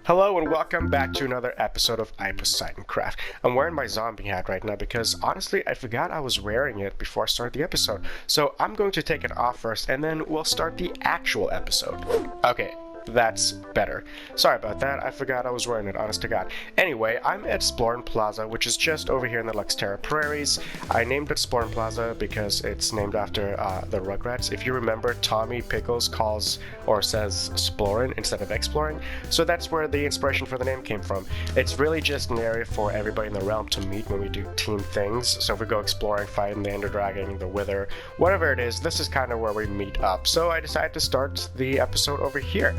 Hello and welcome back to another episode of iPoseidon Craft. I'm wearing my zombie hat right now because honestly I forgot I was wearing it before I started the episode. So I'm going to take it off first and then we'll start the actual episode. Okay, that's better. Sorry about that, I forgot I was wearing it, honest to God. Anyway, I'm at Splorin Plaza, which is just over here in the Luxterra prairies. I named it Splorin Plaza because it's named after the Rugrats. If you remember, Tommy Pickles calls or says Splorin instead of exploring, so that's where the inspiration for the name came from. It's really just an area for everybody in the realm to meet when we do team things. So if we go exploring, fighting the Ender Dragon, the Wither, whatever it is, this is kind of where we meet up. So I decided to start the episode over here.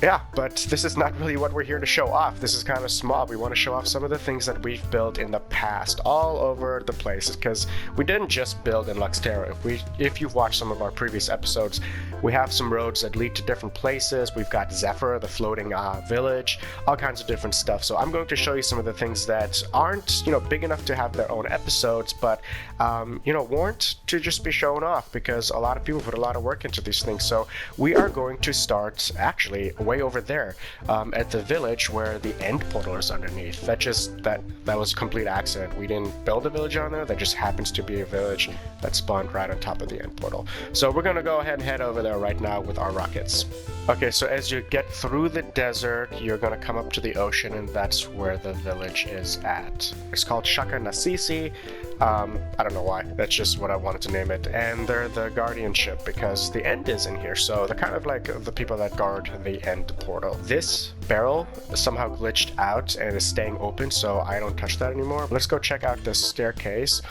Yeah, but this is not really what we're here to show off. This is kind of small. We want to show off some of the things that we've built in the past all over the place, because we didn't just build in Luxterra. If you've watched some of our previous episodes, we have some roads that lead to different places. We've got Zephyr, the floating village, all kinds of different stuff. So I'm going to show you some of the things that aren't, big enough to have their own episodes, but, warrant to just be shown off, because a lot of people put a lot of work into these things. So we are going to start actually way over there at the village where the end portal is underneath. That was a complete accident. We didn't build a village on there. That just happens to be a village that spawned right on top of the end portal. So we're gonna go ahead and head over there right now with our rockets. Okay, so as you get through the desert, you're gonna come up to the ocean, and that's where the village is at. It's called Shaka Nasisi. I don't know why, that's just what I wanted to name it. And they're the guardianship because the end is in here, so they're kind of like the people that guard the end portal. This barrel somehow glitched out and is staying open, so I don't touch that anymore. Let's go check out this staircase.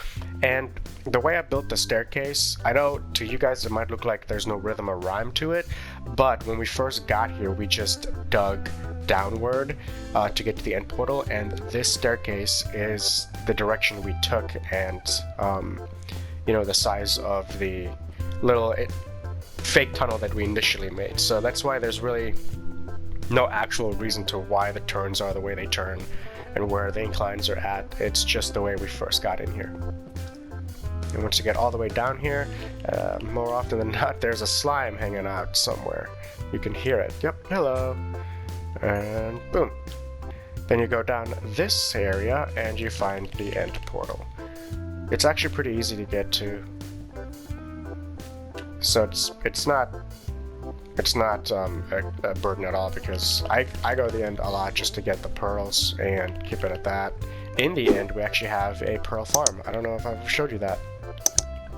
And the way I built the staircase, I know to you guys it might look like there's no rhythm or rhyme to it, but when we first got here we just dug downward to get to the end portal, and this staircase is the direction we took, and the size of the little fake tunnel that we initially made. So that's why there's really no actual reason to why the turns are the way they turn and where the inclines are at. It's just the way we first got in here. And once you get all the way down here, more often than not, there's a slime hanging out somewhere. You can hear it. Yep, hello. And boom. Then you go down this area and you find the end portal. It's actually pretty easy to get to. So it's not a burden at all, because I go to the end a lot just to get the pearls and keep it at that. In the end, we actually have a pearl farm. I don't know if I've showed you that,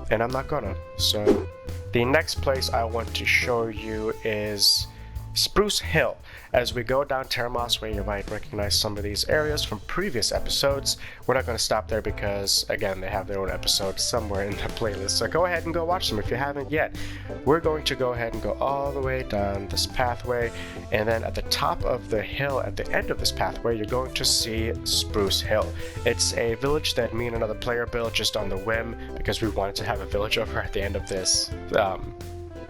and I'm not gonna. So the next place I want to show you is Spruce Hill. As we go down Teramos Way, you might recognize some of these areas from previous episodes. We're not going to stop there because, again, they have their own episodes somewhere in the playlist. So go ahead and go watch them if you haven't yet. We're going to go ahead and go all the way down this pathway, and then at the top of the hill, at the end of this pathway, you're going to see Spruce Hill. It's a village that me and another player built just on the whim because we wanted to have a village over at the end of this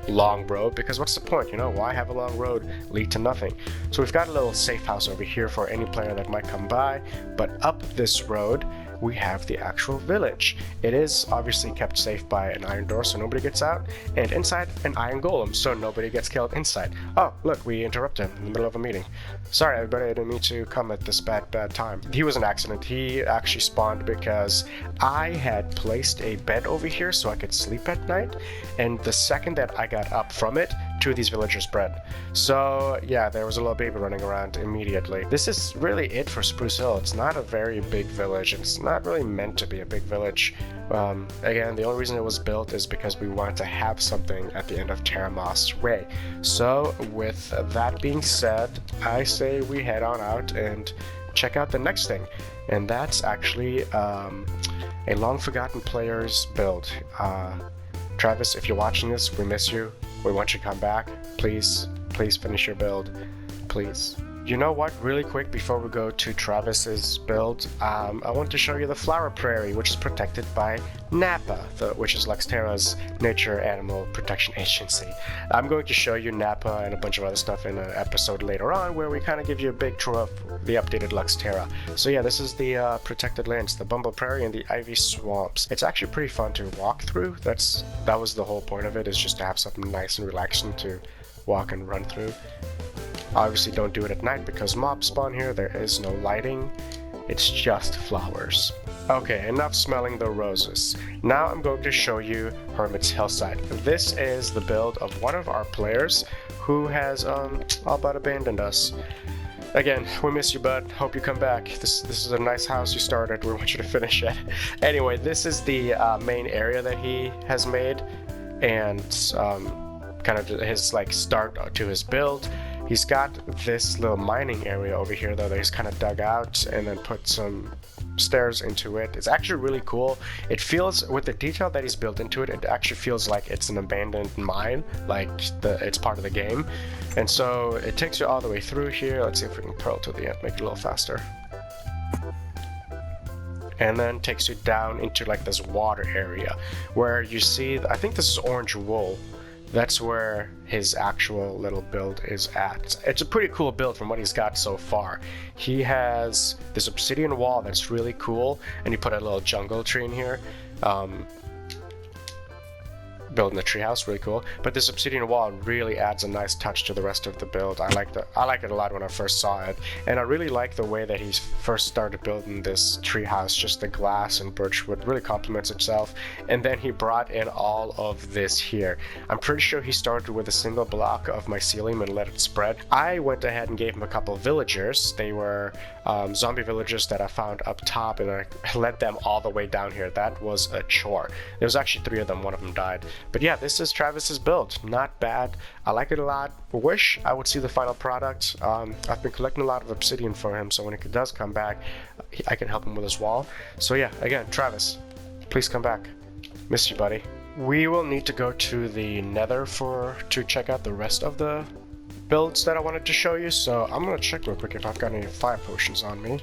long road, because what's the point, why have a long road lead to nothing? So we've got a little safe house over here for any player that might come by, but up this road we have the actual village. It is obviously kept safe by an iron door so nobody gets out, and inside an iron golem so nobody gets killed inside. Oh, look, we interrupted him in the middle of a meeting. Sorry everybody, I didn't mean to come at this bad time. He was an accident. He actually spawned because I had placed a bed over here so I could sleep at night, and the second that I got up from it, two of these villagers bred. So yeah, there was a little baby running around immediately. This is really it for Spruce Hill. It's not a very big village, and it's not really meant to be a big village. Again, the only reason it was built is because we wanted to have something at the end of Teramos Way. So with that being said, I say we head on out and check out the next thing, and that's actually a long forgotten player's build. Travis, if you're watching this, we miss you. We want you to come back. Please finish your build, please. You know what, really quick before we go to Travis's build, I want to show you the Flower Prairie, which is protected by NAPA, which is Luxterra's Nature Animal Protection Agency. I'm going to show you NAPA and a bunch of other stuff in an episode later on where we kind of give you a big tour of the updated Luxterra. So yeah, this is the protected lands, the Bumble Prairie and the Ivy Swamps. It's actually pretty fun to walk through. That was the whole point of it, is just to have something nice and relaxing to walk and run through. Obviously don't do it at night because mobs spawn here. There is no lighting. It's just flowers. Okay, enough smelling the roses. Now I'm going to show you Hermits Hillside. This is the build of one of our players who has all but abandoned us. Again, we miss you, bud. Hope you come back. This is a nice house you started. We want you to finish it. Anyway, this is the main area that he has made, and kind of his like start to his build. He's got this little mining area over here though that he's kind of dug out and then put some stairs into it. It's actually really cool. It feels, with the detail that he's built into it, it actually feels like it's an abandoned mine, like it's part of the game. And so it takes you all the way through here. Let's see if we can pearl to the end, make it a little faster. And then takes you down into like this water area where you see, I think this is orange wool. That's where his actual little build is at. It's a pretty cool build from what he's got so far. He has this obsidian wall that's really cool, and he put a little jungle tree in here. Building the treehouse, really cool. But this obsidian wall really adds a nice touch to the rest of the build. I like it a lot when I first saw it, and I really like the way that he first started building this treehouse. Just the glass and birchwood really complements itself, and then he brought in all of this here. I'm pretty sure he started with a single block of mycelium and let it spread. I went ahead and gave him a couple of villagers. They were zombie villagers that I found up top, and I led them all the way down here. That was a chore. There was actually 3 of them. One of them died. But yeah, this is Travis's build. Not bad. I like it a lot. Wish I would see the final product. I've been collecting a lot of obsidian for him, so when it does come back, I can help him with his wall. So yeah, again, Travis, please come back. Miss you, buddy. We will need to go to the Nether to check out the rest of the builds that I wanted to show you. So I'm gonna check real quick if I've got any fire potions on me.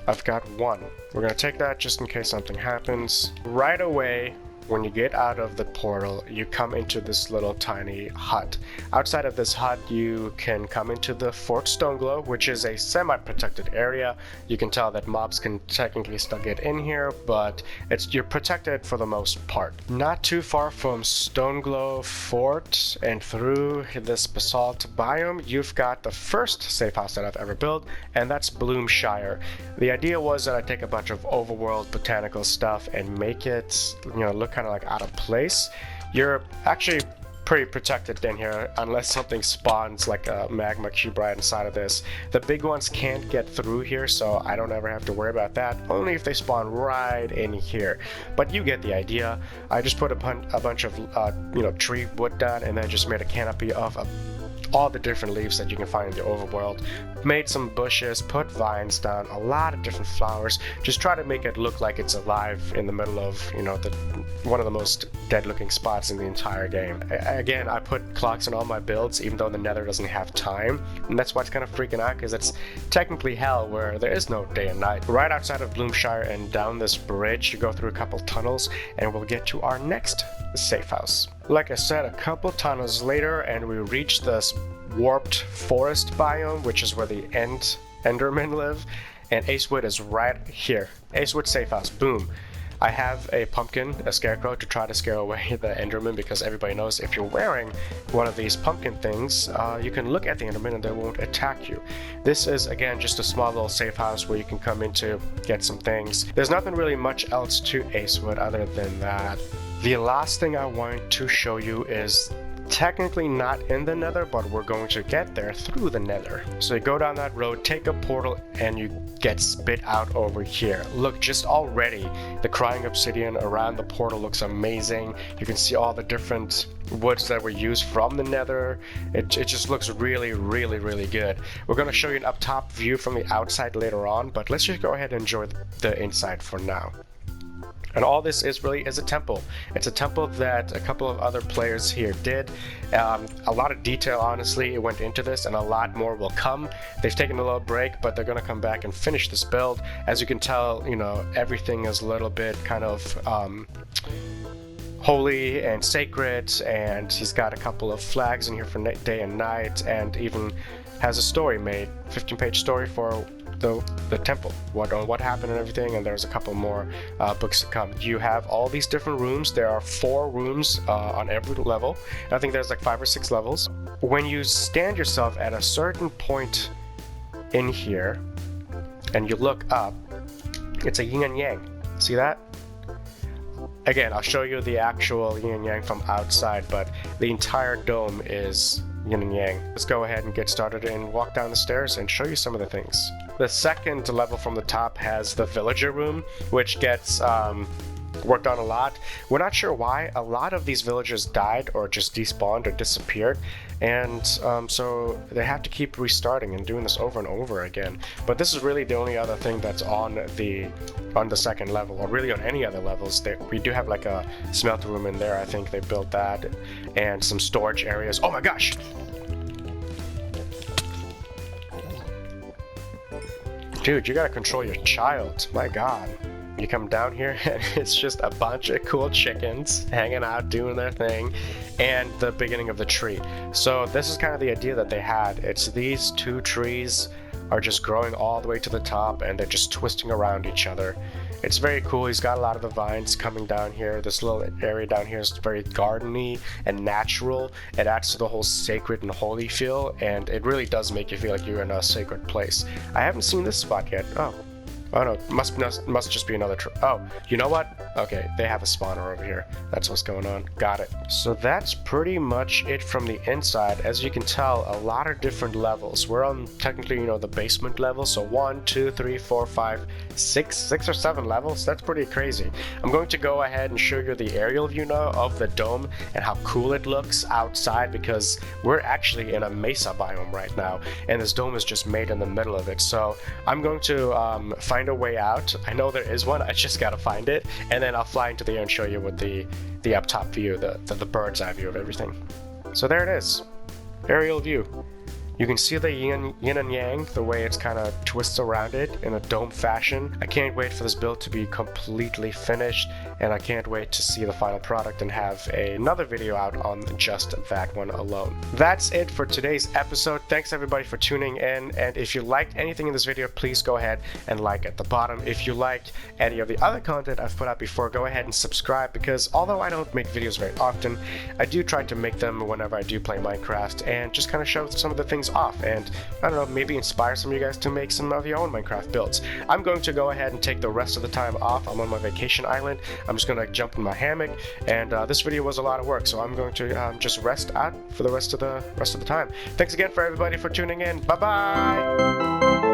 I've got 1. We're gonna take that just in case something happens. Right away, when you get out of the portal, you come into this little tiny hut. Outside of this hut, you can come into the Fort Stoneglow, which is a semi-protected area. You can tell that mobs can technically still get in here, but you're protected for the most part. Not too far from Stoneglow Fort and through this basalt biome, you've got the first safe house that I've ever built, and that's Bloomshire. The idea was that I take a bunch of overworld botanical stuff and make it, look kind of like out of place. You're actually pretty protected in here unless something spawns like a magma cube right inside of this. The big ones can't get through here, so I don't ever have to worry about that, only if they spawn right in here. But you get the idea. I just put a bunch of tree wood down, and then just made a canopy of all the different leaves that you can find in the overworld. Made some bushes, put vines down, a lot of different flowers. Just try to make it look like it's alive in the middle of, one of the most dead looking spots in the entire game. Again, I put clocks in all my builds, even though the Nether doesn't have time, and that's why it's kind of freaking out, because it's technically hell where there is no day and night. Right outside of Bloomshire and down this bridge, you go through a couple tunnels, and we'll get to our next safe house. Like I said, a couple tunnels later, and we reach this warped forest biome, which is where the Endermen live, and Acewood is right here. Acewood safe house, boom. I have a pumpkin, a scarecrow, to try to scare away the Enderman, because everybody knows if you're wearing one of these pumpkin things, you can look at the Enderman and they won't attack you. This is, again, just a small little safe house where you can come into, get some things. There's nothing really much else to Acewood other than that. The last thing I want to show you is technically not in the Nether, but we're going to get there through the Nether. So you go down that road, take a portal, and you get spit out over here. Look, just already the crying obsidian around the portal looks amazing. You can see all the different woods that were used from the Nether. It just looks really, really, really good. We're going to show you an up top view from the outside later on, but let's just go ahead and enjoy the inside for now. And all this is a temple. It's a temple that a couple of other players here did. A lot of detail, honestly, went into this, and a lot more will come. They've taken a little break, but they're going to come back and finish this build. As you can tell, everything is a little bit kind of holy and sacred, and he's got a couple of flags in here for day and night, and even has a story made, 15-page story for the temple, what happened and everything, and there's a couple more books to come. You have all these different rooms. There are 4 rooms on every level. I think there's like 5 or 6 levels. When you stand yourself at a certain point in here and you look up, it's a yin and yang. See that? Again, I'll show you the actual yin and yang from outside, but the entire dome is yin and yang. Let's go ahead and get started and walk down the stairs and show you some of the things. The second level from the top has the villager room, which gets worked on a lot. We're not sure why. A lot of these villagers died or just despawned or disappeared, and so they have to keep restarting and doing this over and over again. But this is really the only other thing that's on the second level, or really on any other levels. We do have like a smelter room in there. I think they built that, and some storage areas. Oh my gosh! Dude, you gotta control your child. My god. You come down here and it's just a bunch of cool chickens hanging out, doing their thing, and the beginning of the tree. So this is kind of the idea that they had. It's these 2 trees are just growing all the way to the top, and they're just twisting around each other. It's very cool. He's got a lot of the vines coming down here. This little area down here is very gardeny and natural. It adds to the whole sacred and holy feel, and it really does make you feel like you're in a sacred place. I haven't seen this spot yet. Oh no, must just be another oh, you know what? Okay, they have a spawner over here. That's what's going on. Got it. So that's pretty much it from the inside. As you can tell, a lot of different levels. We're on technically, the basement level. So 1, 2, 3, 4, 5, 6 or 7 levels. That's pretty crazy. I'm going to go ahead and show you the aerial view now of the dome and how cool it looks outside, because we're actually in a mesa biome right now, and this dome is just made in the middle of it. So I'm going to find a way out. I know there is one. I just gotta find it, and then I'll fly into the air and show you with the up top view, the bird's eye view of everything. So there it is, aerial view. You can see the yin and yang, the way it's kind of twists around it in a dome fashion. I can't wait for this build to be completely finished, and I can't wait to see the final product and have another video out on just that one alone. That's it for today's episode. Thanks everybody for tuning in, and if you liked anything in this video, please go ahead and like at the bottom. If you liked any of the other content I've put out before, go ahead and subscribe, because although I don't make videos very often, I do try to make them whenever I do play Minecraft and just kind of show some of the things off, and I don't know, maybe inspire some of you guys to make some of your own Minecraft builds. I'm going to go ahead and take the rest of the time off. I'm on my vacation island. I'm just going to jump in my hammock, and this video was a lot of work, so I'm going to just rest out for the rest of the time. Thanks again for everybody for tuning in. Bye bye.